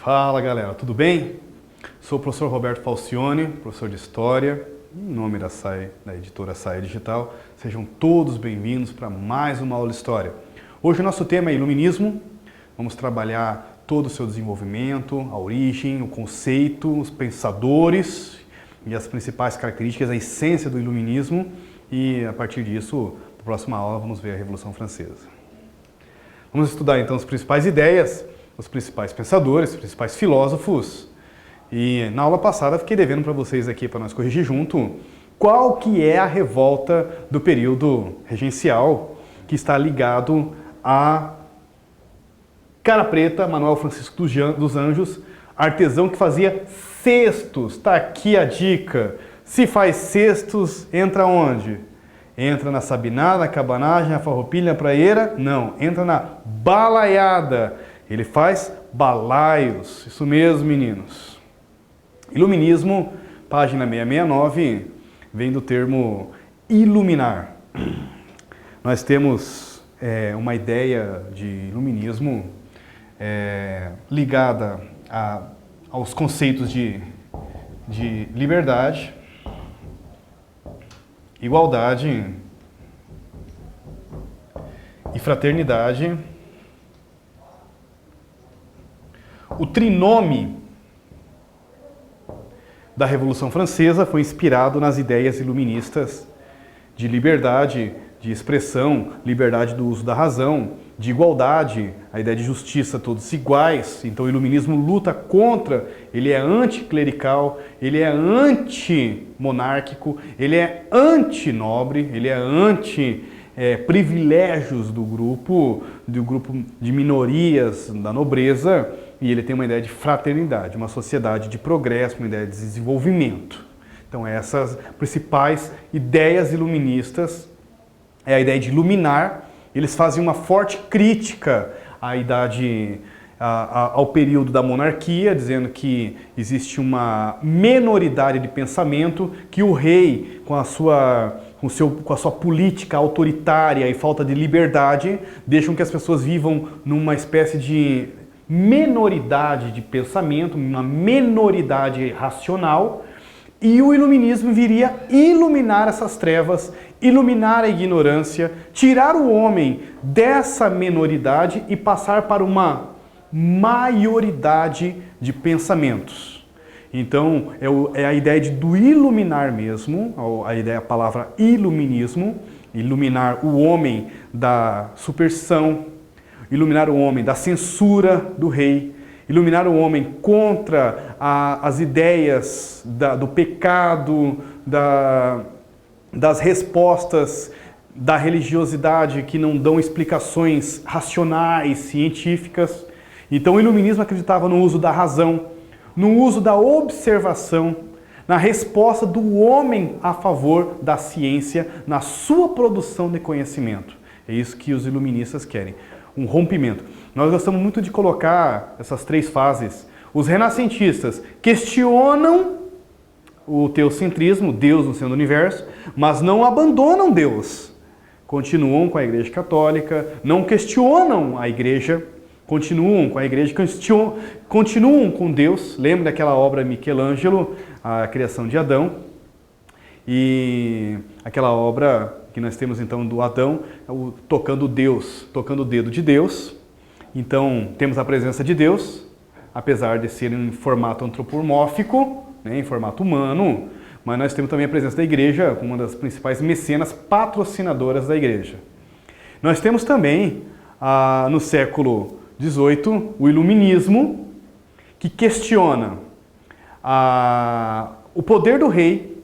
Fala galera, tudo bem? Sou o professor Roberto Falcione, professor de História, em nome da editora Saia Digital. Sejam todos bem-vindos para mais uma aula de História. Hoje o nosso tema é Iluminismo. Vamos trabalhar todo o seu desenvolvimento, a origem, o conceito, os pensadores e as principais características, a essência do Iluminismo. E a partir disso, na próxima aula, vamos ver a Revolução Francesa. Vamos estudar então as principais ideias, os principais pensadores, os principais filósofos. E na aula passada fiquei devendo para vocês aqui, para nós corrigir junto, qual que é a revolta do período regencial que está ligado a Cara Preta, Manuel Francisco dos Anjos, artesão que fazia cestos. Está aqui a dica. Se faz cestos, entra onde? Entra na sabinada, na cabanagem, na farroupilha, na praieira? Não, entra na balaiada. Ele faz balaios. Isso mesmo, meninos. Iluminismo, página 669, vem do termo iluminar. Nós temos uma ideia de iluminismo ligada aos conceitos de liberdade, igualdade e fraternidade. O trinome da Revolução Francesa foi inspirado nas ideias iluministas de liberdade de expressão, liberdade do uso da razão, de igualdade, a ideia de justiça, todos iguais. Então o iluminismo luta contra, ele é anticlerical, ele é antimonárquico, ele é antinobre, ele é anti-privilégios do grupo de minorias da nobreza, e ele tem uma ideia de fraternidade, uma sociedade de progresso, uma ideia de desenvolvimento. Então essas principais ideias iluministas é a ideia de iluminar. Eles fazem uma forte crítica ao período da monarquia, dizendo que existe uma minoridade de pensamento, que o rei, com a sua política autoritária e falta de liberdade, deixam que as pessoas vivam numa espécie de minoridade de pensamento, uma minoridade racional, e o iluminismo viria iluminar essas trevas, iluminar a ignorância, tirar o homem dessa minoridade e passar para uma maioridade de pensamentos. Então, é a ideia do iluminar mesmo, a palavra iluminismo, iluminar o homem da superstição, iluminar o homem da censura do rei, iluminar o homem contra as ideias do pecado, das respostas da religiosidade que não dão explicações racionais, científicas. Então o iluminismo acreditava no uso da razão, no uso da observação, na resposta do homem a favor da ciência, na sua produção de conhecimento. É isso que os iluministas querem, um rompimento. Nós gostamos muito de colocar essas três fases. Os renascentistas questionam o teocentrismo, Deus no centro do universo, mas não abandonam Deus. Continuam com a Igreja Católica, não questionam a Igreja, continuam com a Igreja, continuam com Deus. Lembra daquela obra Michelangelo, a criação de Adão? E aquela obra que nós temos então do Adão, tocando Deus, tocando o dedo de Deus. Então temos a presença de Deus, apesar de ser em formato antropomórfico, em formato humano, mas nós temos também a presença da Igreja, uma das principais mecenas patrocinadoras da Igreja. Nós temos também, no século XVIII, o Iluminismo, que questiona o poder do rei,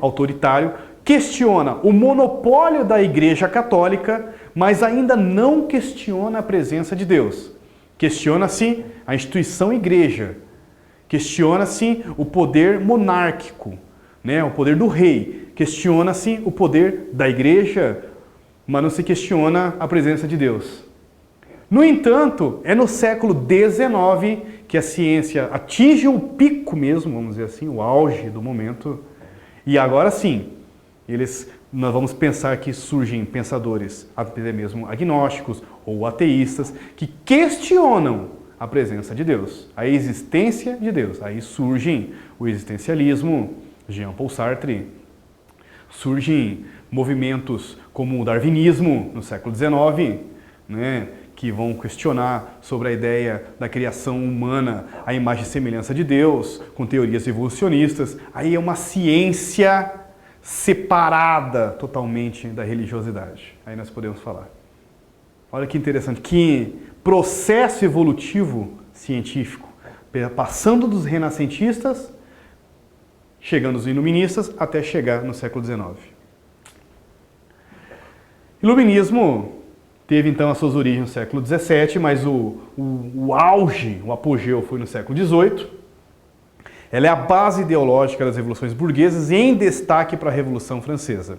autoritário, questiona o monopólio da Igreja Católica, mas ainda não questiona a presença de Deus. Questiona-se a instituição Igreja, questiona-se o poder monárquico, o poder do rei, questiona-se o poder da Igreja, mas não se questiona a presença de Deus. No entanto, é no século XIX que a ciência atinge o pico mesmo, vamos dizer assim, o auge do momento, e agora sim, nós vamos pensar que surgem pensadores, até mesmo agnósticos ou ateístas, que questionam a presença de Deus, a existência de Deus. Aí surgem o existencialismo, Jean-Paul Sartre, surgem movimentos como o darwinismo no século XIX, né, que vão questionar sobre a ideia da criação humana à imagem e semelhança de Deus, com teorias evolucionistas. Aí é uma ciência separada totalmente da religiosidade. Aí nós podemos falar. Olha que interessante, que processo evolutivo científico, passando dos renascentistas, chegando aos iluministas, até chegar no século XIX. Iluminismo teve então as suas origens no século XVII, mas o auge, o apogeu foi no século XVIII. Ela é a base ideológica das revoluções burguesas, em destaque para a Revolução Francesa.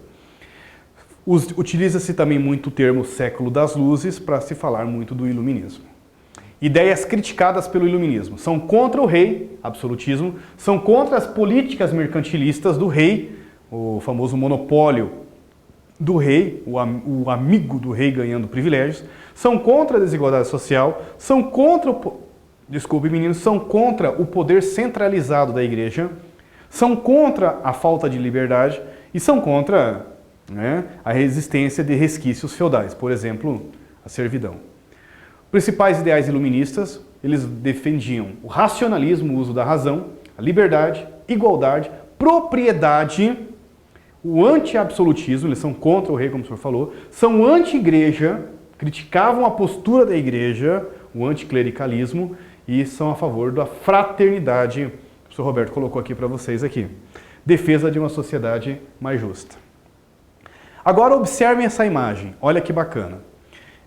Utiliza-se também muito o termo século das luzes para se falar muito do iluminismo. Ideias criticadas pelo iluminismo são contra o rei, absolutismo, são contra as políticas mercantilistas do rei, o famoso monopólio do rei, o amigo do rei ganhando privilégios, são contra a desigualdade social, são contra são contra o poder centralizado da igreja, são contra a falta de liberdade e são contra, né, a resistência de resquícios feudais, por exemplo, a servidão. Principais ideais iluministas, eles defendiam o racionalismo, o uso da razão, a liberdade, igualdade, propriedade, o anti-absolutismo, eles são contra o rei, como o senhor falou, são anti-igreja, criticavam a postura da igreja, o anticlericalismo, e são a favor da fraternidade, o senhor Roberto colocou aqui para vocês aqui. Defesa de uma sociedade mais justa. Agora observem essa imagem, olha que bacana.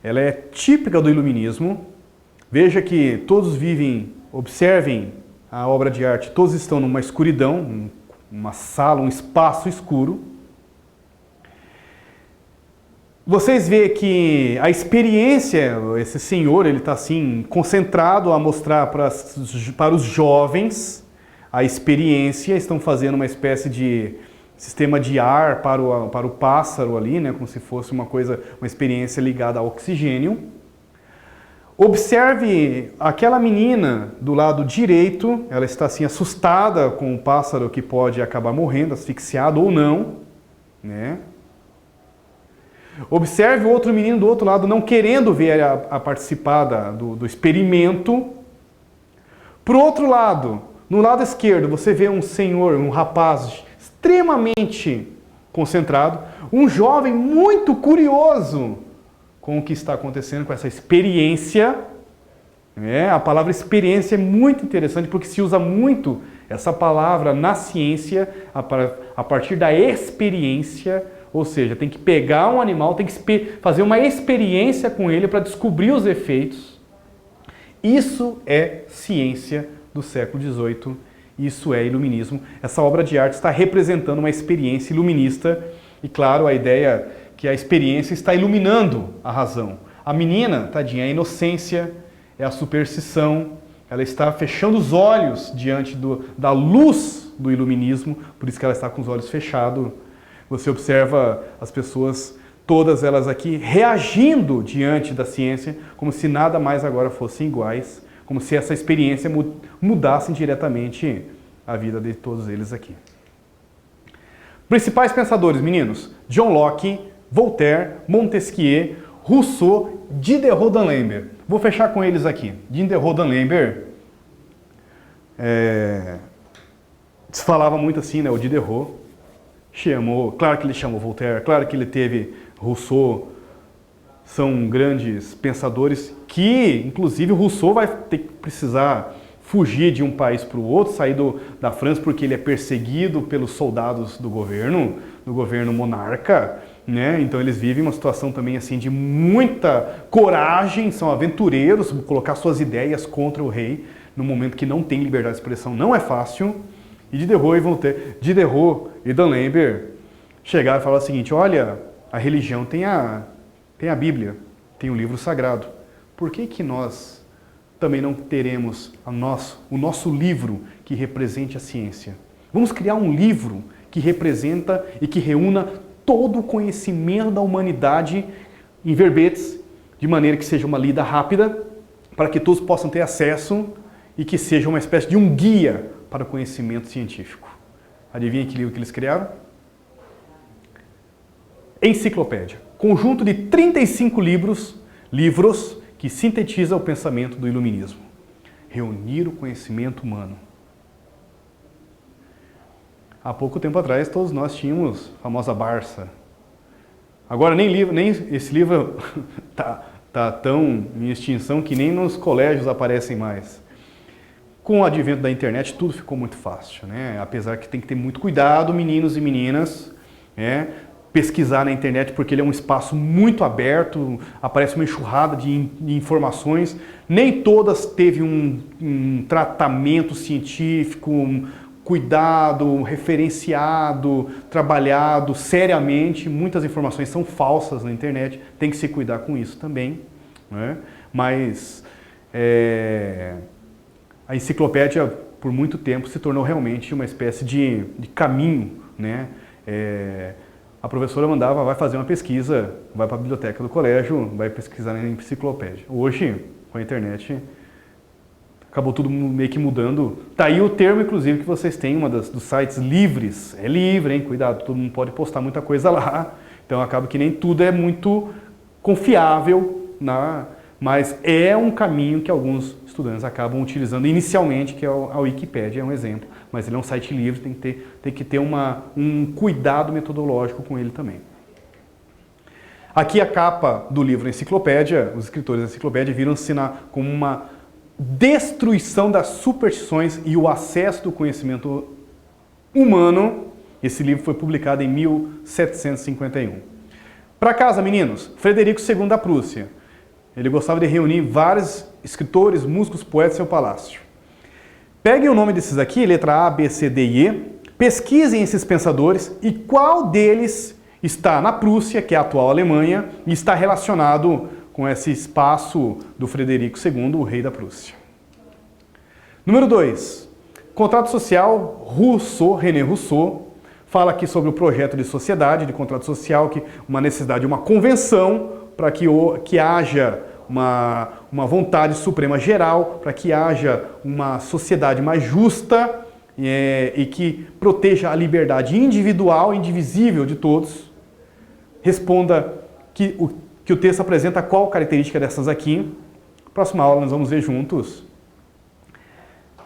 Ela é típica do iluminismo. Veja que todos vivem, observem a obra de arte, todos estão numa escuridão, uma sala, um espaço escuro. Vocês veem que a experiência, esse senhor, ele está assim, concentrado a mostrar para os jovens a experiência, estão fazendo uma espécie de sistema de ar para o pássaro ali, né, como se fosse uma experiência ligada ao oxigênio. Observe aquela menina do lado direito, ela está assim assustada com o pássaro que pode acabar morrendo, asfixiado ou não, né? Observe o outro menino do outro lado não querendo ver a participar do experimento. Por outro lado, no lado esquerdo, você vê um senhor, um rapaz extremamente concentrado, um jovem muito curioso com o que está acontecendo, com essa experiência. A palavra experiência é muito interessante porque se usa muito essa palavra na ciência a partir da experiência, ou seja, tem que pegar um animal, tem que fazer uma experiência com ele para descobrir os efeitos. Isso é ciência do século XVIII, isso é iluminismo. Essa obra de arte está representando uma experiência iluminista e, claro, a ideia que a experiência está iluminando a razão. A menina, tadinha, é a inocência, é a superstição, ela está fechando os olhos diante da luz do iluminismo, por isso que ela está com os olhos fechados. Você observa as pessoas, todas elas aqui, reagindo diante da ciência, como se nada mais agora fossem iguais, como se essa experiência mudasse diretamente a vida de todos eles aqui. Principais pensadores, meninos: John Locke, Voltaire, Montesquieu, Rousseau, Diderot d'Alembert. Vou fechar com eles aqui. Diderot d'Alembert, se falava muito assim, né? O Diderot claro que ele chamou Voltaire, claro que ele teve Rousseau, são grandes pensadores que, inclusive, o Rousseau vai ter que precisar fugir de um país para o outro, sair da França porque ele é perseguido pelos soldados do governo monarca, né? Então eles vivem uma situação também assim de muita coragem, são aventureiros, colocar suas ideias contra o rei no momento que não tem liberdade de expressão não é fácil. E Diderot e d'Alembert chegaram e falaram o seguinte: olha, a religião tem a Bíblia, tem o livro sagrado. Por que nós também não teremos o nosso livro que represente a ciência? Vamos criar um livro que representa e que reúna todo o conhecimento da humanidade em verbetes, de maneira que seja uma lida rápida, para que todos possam ter acesso e que seja uma espécie de um guia para o conhecimento científico. Adivinha que livro que eles criaram? Enciclopédia. Conjunto de 35 livros que sintetiza o pensamento do iluminismo. Reunir o conhecimento humano. Há pouco tempo atrás, todos nós tínhamos a famosa Barça. Agora, nem esse livro tá tão em extinção que nem nos colégios aparecem mais. Com o advento da internet, tudo ficou muito fácil, né? Apesar que tem que ter muito cuidado, meninos e meninas, né? Pesquisar na internet, porque ele é um espaço muito aberto, aparece uma enxurrada de informações. Nem todas teve um tratamento científico, cuidado, referenciado, trabalhado seriamente. Muitas informações são falsas na internet, tem que se cuidar com isso também, né? Mas a enciclopédia, por muito tempo, se tornou realmente uma espécie de caminho, né? A professora mandava, vai fazer uma pesquisa, vai para a biblioteca do colégio, vai pesquisar na enciclopédia. Hoje, com a internet, acabou tudo meio que mudando. Tá aí o termo, inclusive, que vocês têm, dos sites livres. É livre, hein? Cuidado, todo mundo pode postar muita coisa lá. Então acaba que nem tudo é muito confiável, mas é um caminho que alguns estudantes acabam utilizando inicialmente, que é a Wikipédia, é um exemplo. Mas ele é um site livre, tem que ter um cuidado metodológico com ele também. Aqui a capa do livro Enciclopédia, os escritores da Enciclopédia viram ensinar como uma destruição das superstições e o acesso do conhecimento humano. Esse livro foi publicado em 1751. Para casa, meninos, Frederico II da Prússia. Ele gostava de reunir vários escritores, músicos, poetas em seu palácio. Peguem o nome desses aqui, letra A, B, C, D e E, pesquisem esses pensadores e qual deles está na Prússia, que é a atual Alemanha, e está relacionado com esse espaço do Frederico II, o rei da Prússia. Número 2. Contrato social, René Rousseau, fala aqui sobre o projeto de sociedade, de contrato social, que uma necessidade de uma convenção para que haja uma vontade suprema geral, para que haja uma sociedade mais justa e que proteja a liberdade individual e indivisível de todos. Responda que o texto apresenta qual característica dessas aqui. Próxima aula nós vamos ver juntos.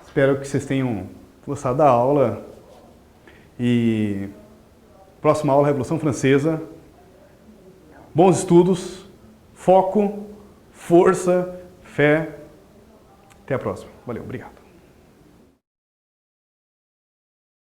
Espero que vocês tenham gostado da aula. E próxima aula, Revolução Francesa. Bons estudos, foco, força, fé. Até a próxima. Valeu, obrigado.